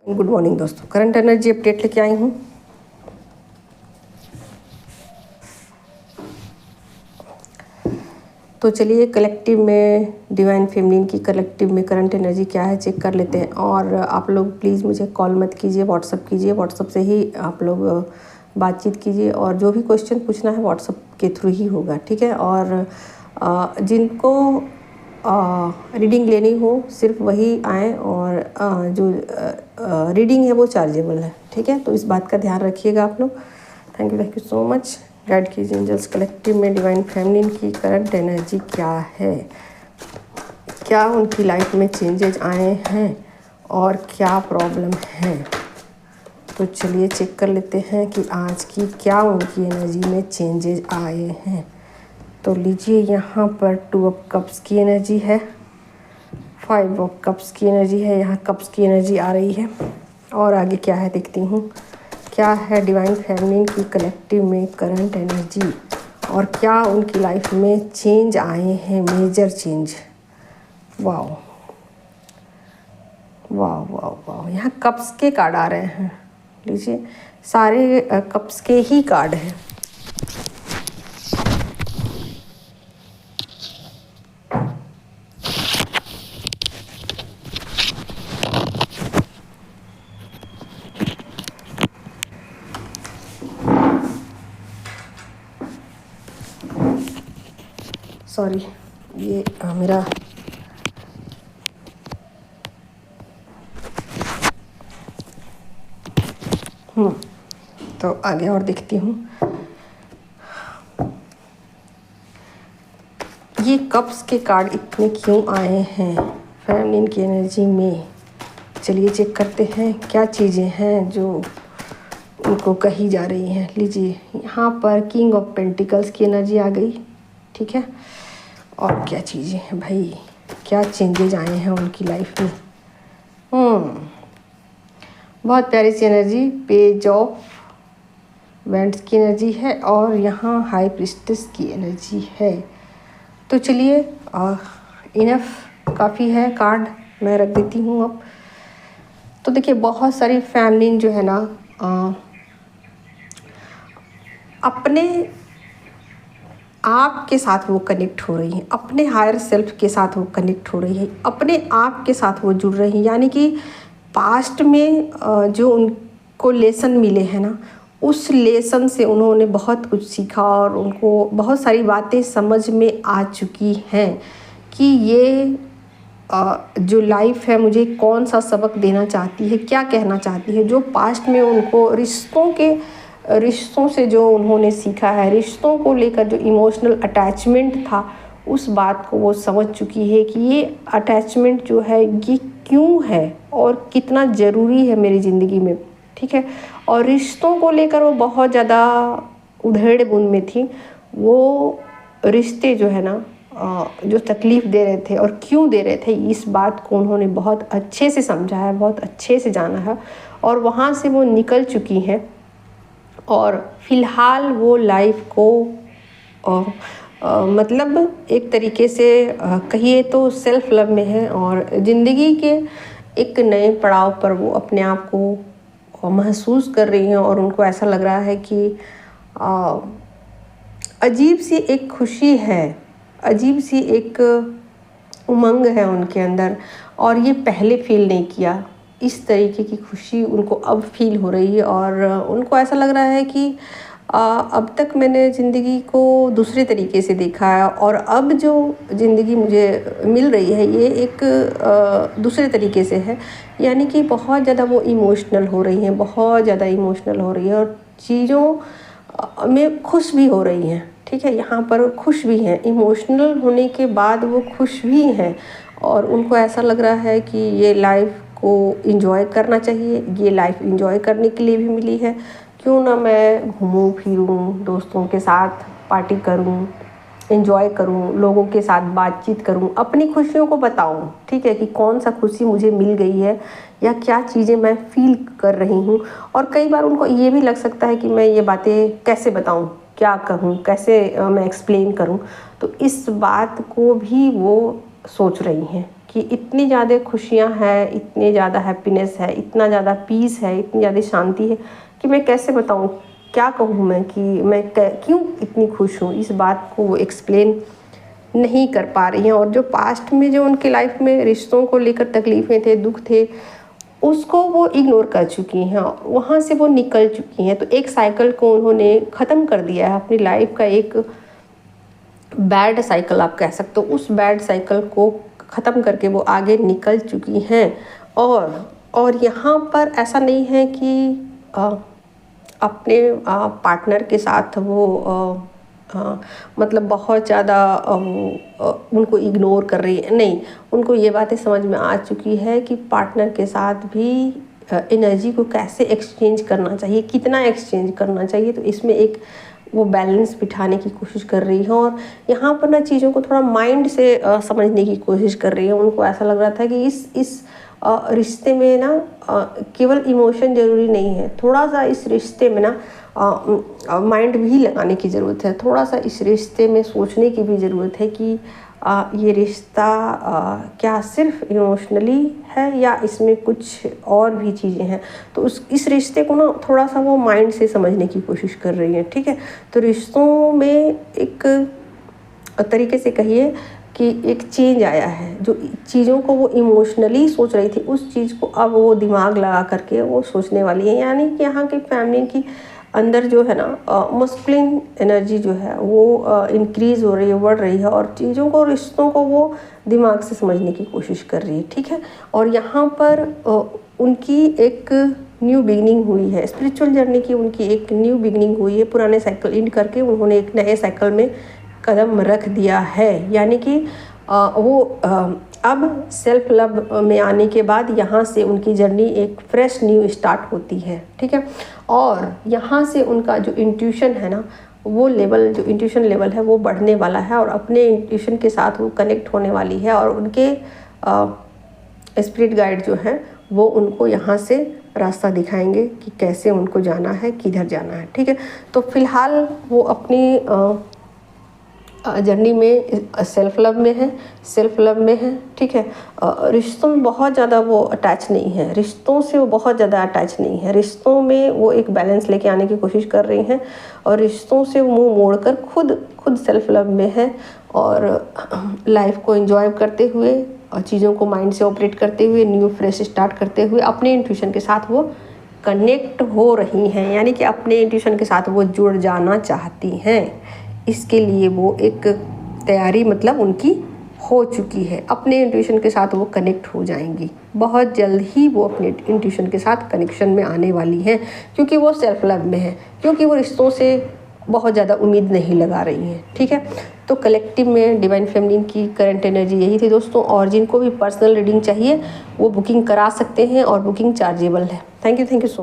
Good morning दोस्तों, current energy update लेके आई हूँ। तो चलिए कलेक्टिव में डिवाइन फेमिनिन की कलेक्टिव में करंट एनर्जी क्या है चेक कर लेते हैं। और आप लोग प्लीज़ मुझे कॉल मत कीजिए, व्हाट्सअप कीजिए। व्हाट्सअप से ही आप लोग बातचीत कीजिए और जो भी क्वेश्चन पूछना है व्हाट्सअप के थ्रू ही होगा, ठीक है। और जिनको रीडिंग लेनी हो सिर्फ वही आएँ और जो रीडिंग है वो चार्जेबल है, ठीक है। तो इस बात का ध्यान रखिएगा आप लोग। Thank you so much. Guide कीजिए एंजल्स कलेक्टिव में डिवाइन फेमिनिन की करंट एनर्जी क्या है, क्या उनकी लाइफ में चेंजेस आए हैं और क्या प्रॉब्लम है। तो चलिए चेक कर लेते हैं कि आज की क्या उनकी एनर्जी में चेंजेस आए हैं। तो लीजिए, यहाँ पर 2 ऑफ कप्स की एनर्जी है, 5 ऑफ कप्स की एनर्जी है, यहाँ कप्स की एनर्जी आ रही है। और आगे क्या है देखती हूँ, क्या है डिवाइन फेमिनिन की कलेक्टिव में करंट एनर्जी और क्या उनकी लाइफ में चेंज आए हैं, मेजर चेंज। वाह वाह वाह वाह, यहाँ कप्स के कार्ड आ रहे हैं। लीजिए, सारे कप्स के ही कार्ड हैं। सॉरी, ये मेरा तो आगे और देखती हूँ। ये कप्स के कार्ड इतने क्यों आए हैं फेमिनिन की एनर्जी में। चलिए चेक करते हैं क्या चीज़ें हैं जो उनको कही जा रही हैं। लीजिए, यहाँ पर किंग ऑफ पेंटिकल्स की एनर्जी आ गई, ठीक है। और क्या चीज़ें हैं भाई, क्या चेंजेज आए हैं उनकी लाइफ में। बहुत प्यारी सी एनर्जी, पेज ऑफ वेंट्स की एनर्जी है और यहाँ हाई प्रिस्टेस की एनर्जी है। तो चलिए, इनफ काफ़ी है कार्ड, मैं रख देती हूँ अब। तो देखिए, बहुत सारी फेमिनिन जो है ना अपने आप के साथ वो कनेक्ट हो रही हैं, अपने हायर सेल्फ के साथ वो कनेक्ट हो रही है, अपने आप के साथ वो जुड़ रही हैं। यानी कि पास्ट में जो उनको लेसन मिले हैं ना, उस लेसन से उन्होंने बहुत कुछ सीखा और उनको बहुत सारी बातें समझ में आ चुकी हैं कि ये जो लाइफ है मुझे कौन सा सबक देना चाहती है, क्या कहना चाहती है। जो पास्ट में उनको रिश्तों से जो उन्होंने सीखा है, रिश्तों को लेकर जो इमोशनल अटैचमेंट था, उस बात को वो समझ चुकी है कि ये अटैचमेंट जो है ये क्यों है और कितना ज़रूरी है मेरी ज़िंदगी में, ठीक है। और रिश्तों को लेकर वो बहुत ज़्यादा उधेड़ बुन में थी। वो रिश्ते जो है ना जो तकलीफ़ दे रहे थे और क्यों दे रहे थे, इस बात को उन्होंने बहुत अच्छे से समझा है, बहुत अच्छे से जाना है और वहाँ से वो निकल चुकी हैं। और फ़िलहाल वो लाइफ को मतलब एक तरीके से कहिए तो सेल्फ लव में है और ज़िंदगी के एक नए पड़ाव पर वो अपने आप को महसूस कर रही हैं। और उनको ऐसा लग रहा है कि अजीब सी एक खुशी है, अजीब सी एक उमंग है उनके अंदर और ये पहले फील नहीं किया। इस तरीके की खुशी उनको अब फील हो रही है और उनको ऐसा लग रहा है कि अब तक मैंने ज़िंदगी को दूसरे तरीके से देखा है और अब जो ज़िंदगी मुझे मिल रही है ये एक दूसरे तरीके से है। यानी कि बहुत ज़्यादा वो इमोशनल हो रही हैं, बहुत ज़्यादा इमोशनल हो रही है और चीज़ों में खुश भी हो रही हैं, ठीक है। यहाँ पर खुश भी हैं, इमोशनल होने के बाद वो खुश भी हैं और उनको ऐसा लग रहा है कि ये लाइफ को एंजॉय करना चाहिए। ये लाइफ एंजॉय करने के लिए भी मिली है, क्यों ना मैं घूमूं फिरूं, दोस्तों के साथ पार्टी करूं, एंजॉय करूं, लोगों के साथ बातचीत करूं, अपनी खुशियों को बताऊं, ठीक है, कि कौन सा खुशी मुझे मिल गई है या क्या चीज़ें मैं फील कर रही हूं। और कई बार उनको ये भी लग सकता है कि मैं ये बातें कैसे बताऊं, क्या कहूं, कैसे मैं एक्सप्लेन करूं। तो इस बात को भी वो सोच रही हैं कि इतनी ज़्यादा खुशियाँ हैं, इतनी ज़्यादा हैप्पीनेस है, इतना ज़्यादा पीस है, इतनी ज़्यादा शांति है कि मैं कैसे बताऊँ, क्या कहूँ मैं कि मैं क्यों इतनी खुश हूँ। इस बात को वो एक्सप्लेन नहीं कर पा रही हैं। और जो पास्ट में जो उनके लाइफ में रिश्तों को लेकर तकलीफ़ें थे, दुख थे, उसको वो इग्नोर कर चुकी हैं, वहाँ से वो निकल चुकी हैं। तो एक साइकिल को उन्होंने ख़त्म कर दिया है, अपनी लाइफ का एक बैड साइकिल आप कह सकते हो, उस बैड साइकिल को ख़त्म करके वो आगे निकल चुकी हैं। और यहाँ पर ऐसा नहीं है कि अपने पार्टनर के साथ वो मतलब बहुत ज़्यादा उनको इग्नोर कर रही है, नहीं, उनको ये बातें समझ में आ चुकी है कि पार्टनर के साथ भी एनर्जी को कैसे एक्सचेंज करना चाहिए, कितना एक्सचेंज करना चाहिए। तो इसमें एक वो बैलेंस बिठाने की कोशिश कर रही है। और यहाँ पर ना चीज़ों को थोड़ा माइंड से समझने की कोशिश कर रही है। उनको ऐसा लग रहा था कि इस रिश्ते में ना केवल इमोशन ज़रूरी नहीं है, थोड़ा सा इस रिश्ते में ना माइंड भी लगाने की ज़रूरत है, थोड़ा सा इस रिश्ते में सोचने की भी ज़रूरत है कि ये रिश्ता क्या सिर्फ इमोशनली है या इसमें कुछ और भी चीज़ें हैं। तो इस रिश्ते को ना थोड़ा सा वो माइंड से समझने की कोशिश कर रही है, ठीक है। तो रिश्तों में एक तरीके से कहिए कि एक चेंज आया है। जो चीज़ों को वो इमोशनली सोच रही थी, उस चीज़ को अब वो दिमाग लगा करके वो सोचने वाली है। यानी कि यहाँ की फैमिली की अंदर जो है ना मस्कुलिन एनर्जी जो है वो इंक्रीज़ हो रही है, बढ़ रही है, और चीज़ों को, रिश्तों को वो दिमाग से समझने की कोशिश कर रही है, ठीक है। और यहाँ पर उनकी एक न्यू बिगनिंग हुई है, स्पिरिचुअल जर्नी की उनकी एक न्यू बिगनिंग हुई है। पुराने साइकिल एंड करके उन्होंने एक नए साइकिल में कदम रख दिया है। यानी कि वो अब सेल्फ लव में आने के बाद यहाँ से उनकी जर्नी एक फ्रेश न्यू स्टार्ट होती है, ठीक है। और यहाँ से उनका जो इंट्यूशन है ना, वो लेवल, जो इंट्यूशन लेवल है वो बढ़ने वाला है, और अपने इंट्यूशन के साथ वो कनेक्ट होने वाली है। और उनके स्पिरिट गाइड जो है वो उनको यहाँ से रास्ता दिखाएंगे कि कैसे उनको जाना है, किधर जाना है, ठीक है। तो फिलहाल वो अपनी जर्नी में सेल्फ लव में है, ठीक है। रिश्तों में बहुत ज़्यादा वो अटैच नहीं है, रिश्तों से वो बहुत ज़्यादा अटैच नहीं है। रिश्तों में वो एक बैलेंस लेके आने की कोशिश कर रही हैं, और रिश्तों से मुंह मोड़कर खुद सेल्फ लव में है, और लाइफ को एंजॉय करते हुए और चीज़ों को माइंड से ऑपरेट करते हुए, न्यू फ्रेश स्टार्ट करते हुए अपने इंट्यूशन के साथ वो कनेक्ट हो रही हैं। यानी कि अपने इंट्यूशन के साथ वो जुड़ जाना चाहती हैं। इसके लिए वो एक तैयारी मतलब उनकी हो चुकी है, अपने इंट्यूशन के साथ वो कनेक्ट हो जाएंगी। बहुत जल्द ही वो अपने इंट्यूशन के साथ कनेक्शन में आने वाली हैं, क्योंकि वो सेल्फ लव में है, क्योंकि वो रिश्तों से बहुत ज़्यादा उम्मीद नहीं लगा रही हैं, ठीक है। तो कलेक्टिव में डिवाइन फेमिनिन की करंट एनर्जी यही थी दोस्तों। और जिनको भी पर्सनल रीडिंग चाहिए वो बुकिंग करा सकते हैं, और बुकिंग चार्जेबल है। Thank you so much.